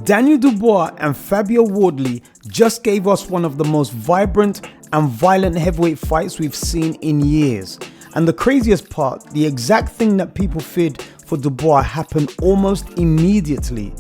Daniel Dubois and Fabio Wardley just gave us one of the most vibrant and violent heavyweight fights we've seen in years. And the craziest part, the exact thing that people feared for Dubois happened almost immediately.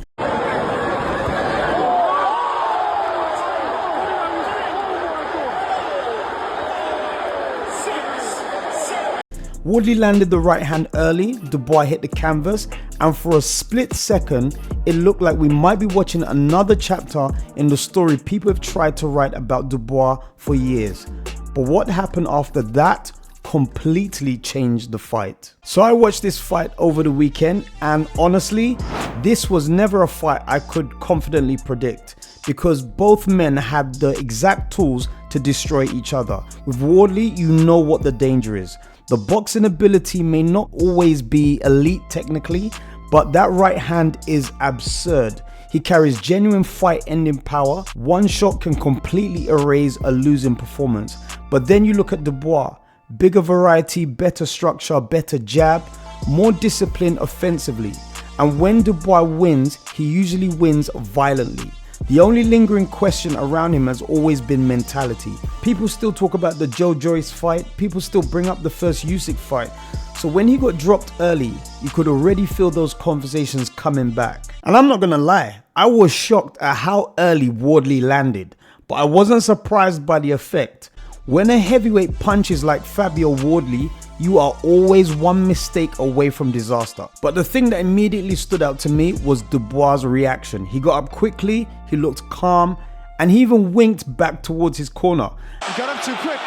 Wardley landed the right hand early, Dubois hit the canvas, and for a split second, it looked like we might be watching another chapter in the story people have tried to write about Dubois for years. But what happened after that completely changed the fight. So I watched this fight over the weekend, and honestly, this was never a fight I could confidently predict because both men had the exact tools to destroy each other. With Wardley, you know what the danger is. The boxing ability may not always be elite technically, but that right hand is absurd. He carries genuine fight-ending power. One shot can completely erase a losing performance. But then you look at Dubois, bigger variety, better structure, better jab, more discipline offensively. And when Dubois wins, he usually wins violently. The only lingering question around him has always been mentality. People still talk about the Joe Joyce fight, people still bring up the first Usyk fight. So when he got dropped early, you could already feel those conversations coming back. And I'm not gonna lie, I was shocked at how early Wardley landed, but I wasn't surprised by the effect. When a heavyweight punches like Fabio Wardley, you are always one mistake away from disaster. But the thing that immediately stood out to me was Dubois' reaction. He got up quickly, he looked calm, and he even winked back towards his corner. You got up too quick.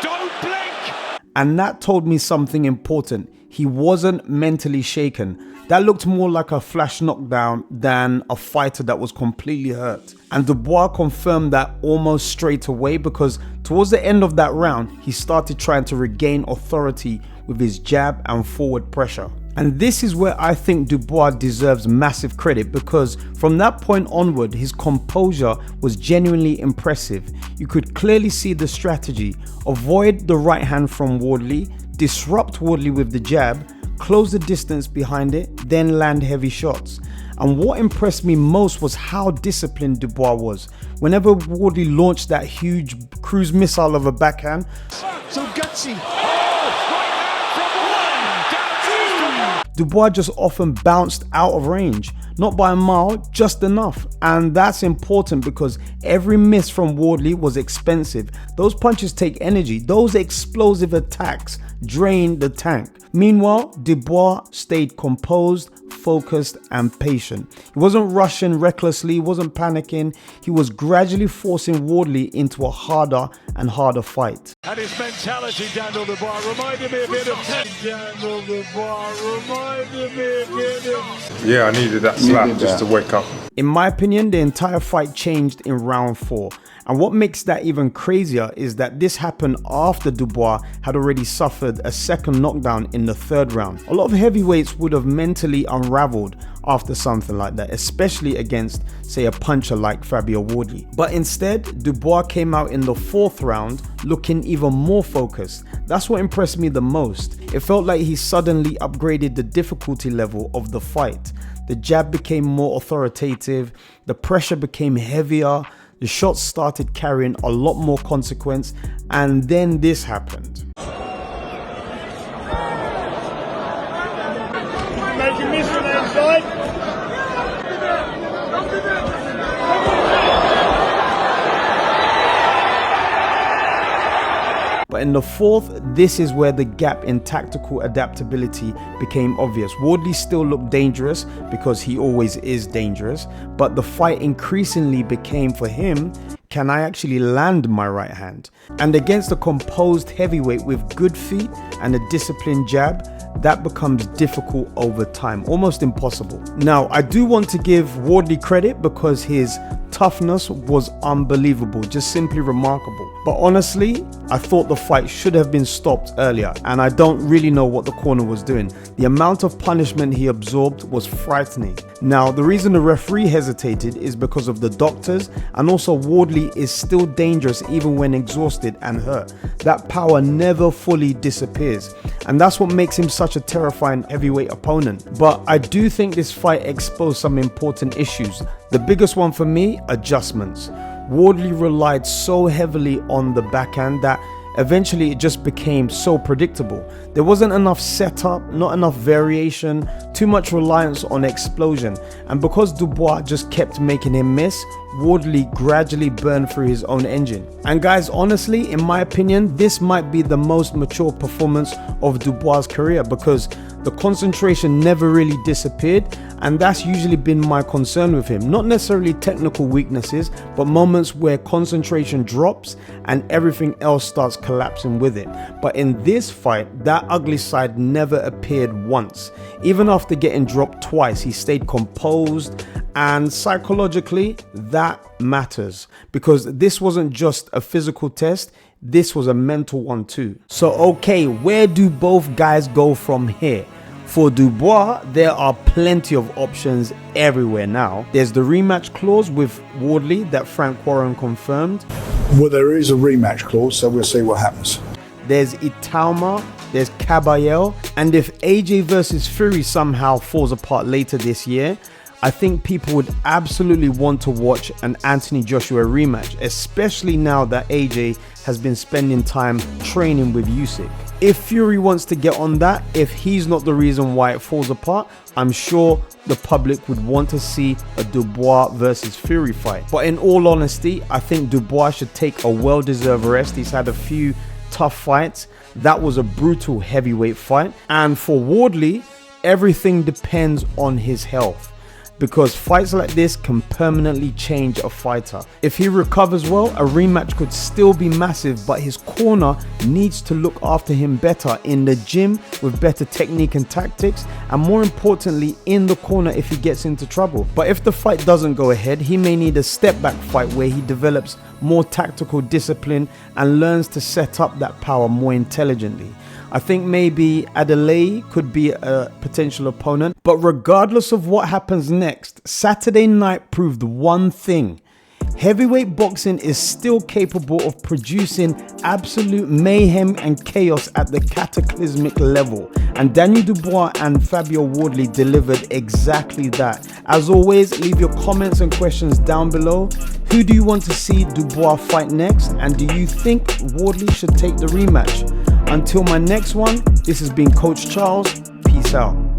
Don't blink! And that told me something important. He wasn't mentally shaken. That looked more like a flash knockdown than a fighter that was completely hurt. And Dubois confirmed that almost straight away because towards the end of that round, he started trying to regain authority with his jab and forward pressure. And this is where I think Dubois deserves massive credit because from that point onward, his composure was genuinely impressive. You could clearly see the strategy: avoid the right hand from Wardley, disrupt Wardley with the jab, close the distance behind it, then land heavy shots. And what impressed me most was how disciplined Dubois was. Whenever Wardley launched that huge cruise missile of a backhand, So gutsy. Dubois just often bounced out of range. Not by a mile, just enough. And that's important because every miss from Wardley was expensive. Those punches take energy. Those explosive attacks drain the tank. Meanwhile, Dubois stayed composed, focused, and patient. He wasn't rushing recklessly, he wasn't panicking. He was gradually forcing Wardley into a harder and harder fight. And his mentality, Daniel Dubois, reminded me a bit of Daniel Dubois, reminded me a bit of... Yeah, I needed that slap just to wake up. In my opinion, the entire fight changed in round 4. And what makes that even crazier is that this happened after Dubois had already suffered a second knockdown in the 3rd round. A lot of heavyweights would have mentally unraveled after something like that, especially against, say, a puncher like Fabio Wardley. But instead, Dubois came out in the 4th round looking even more focused. That's what impressed me the most. It felt like he suddenly upgraded the difficulty level of the fight. The jab became more authoritative, the pressure became heavier, the shots started carrying a lot more consequence, and then this happened. Making miss from the inside. But in the 4th, this is where the gap in tactical adaptability became obvious. Wardley still looked dangerous because he always is dangerous, but the fight increasingly became for him, can I actually land my right hand? And against a composed heavyweight with good feet and a disciplined jab, that becomes difficult over time, almost impossible. Now, I do want to give Wardley credit because his toughness was unbelievable, just simply remarkable. But honestly, I thought the fight should have been stopped earlier, and I don't really know what the corner was doing. The amount of punishment he absorbed was frightening. Now, the reason the referee hesitated is because of the doctors, and also Wardley is still dangerous even when exhausted and hurt. That power never fully disappears, and that's what makes him such a terrifying heavyweight opponent. But I do think this fight exposed some important issues. The biggest one for me, adjustments. Wardley relied so heavily on the backhand that eventually it just became so predictable. There wasn't enough setup, not enough variation, too much reliance on explosion. And because Dubois just kept making him miss, Wardley gradually burned through his own engine. And guys, honestly, in my opinion, this might be the most mature performance of Dubois' career, because the concentration never really disappeared, and that's usually been my concern with him. Not necessarily technical weaknesses, but moments where concentration drops and everything else starts collapsing with it. But in this fight, that ugly side never appeared once. Even after getting dropped twice, he stayed composed, and psychologically, that matters, because this wasn't just a physical test, this was a mental one too. So okay, where do both guys go from here? For Dubois, there are plenty of options everywhere now. There's the rematch clause with Wardley that Frank Warren confirmed. Well, there is a rematch clause, so we'll see what happens. There's Italma, there's Caballero, and if AJ versus Fury somehow falls apart later this year, I think people would absolutely want to watch an Anthony Joshua rematch, especially now that AJ has been spending time training with Usyk. If Fury wants to get on that, if he's not the reason why it falls apart, I'm sure the public would want to see a Dubois versus Fury fight. But in all honesty, I think Dubois should take a well-deserved rest. He's had a few tough fights. That was a brutal heavyweight fight. And for Wardley, everything depends on his health, because fights like this can permanently change a fighter. If he recovers well, a rematch could still be massive, but his corner needs to look after him better in the gym with better technique and tactics, and more importantly, in the corner if he gets into trouble. But if the fight doesn't go ahead, he may need a step back fight where he develops more tactical discipline and learns to set up that power more intelligently. I think maybe Adelaide could be a potential opponent. But regardless of what happens next, Saturday night proved one thing. Heavyweight boxing is still capable of producing absolute mayhem and chaos at the cataclysmic level. And Daniel Dubois and Fabio Wardley delivered exactly that. As always, leave your comments and questions down below. Who do you want to see Dubois fight next? And do you think Wardley should take the rematch? Until my next one, this has been Coach Charles. Peace out.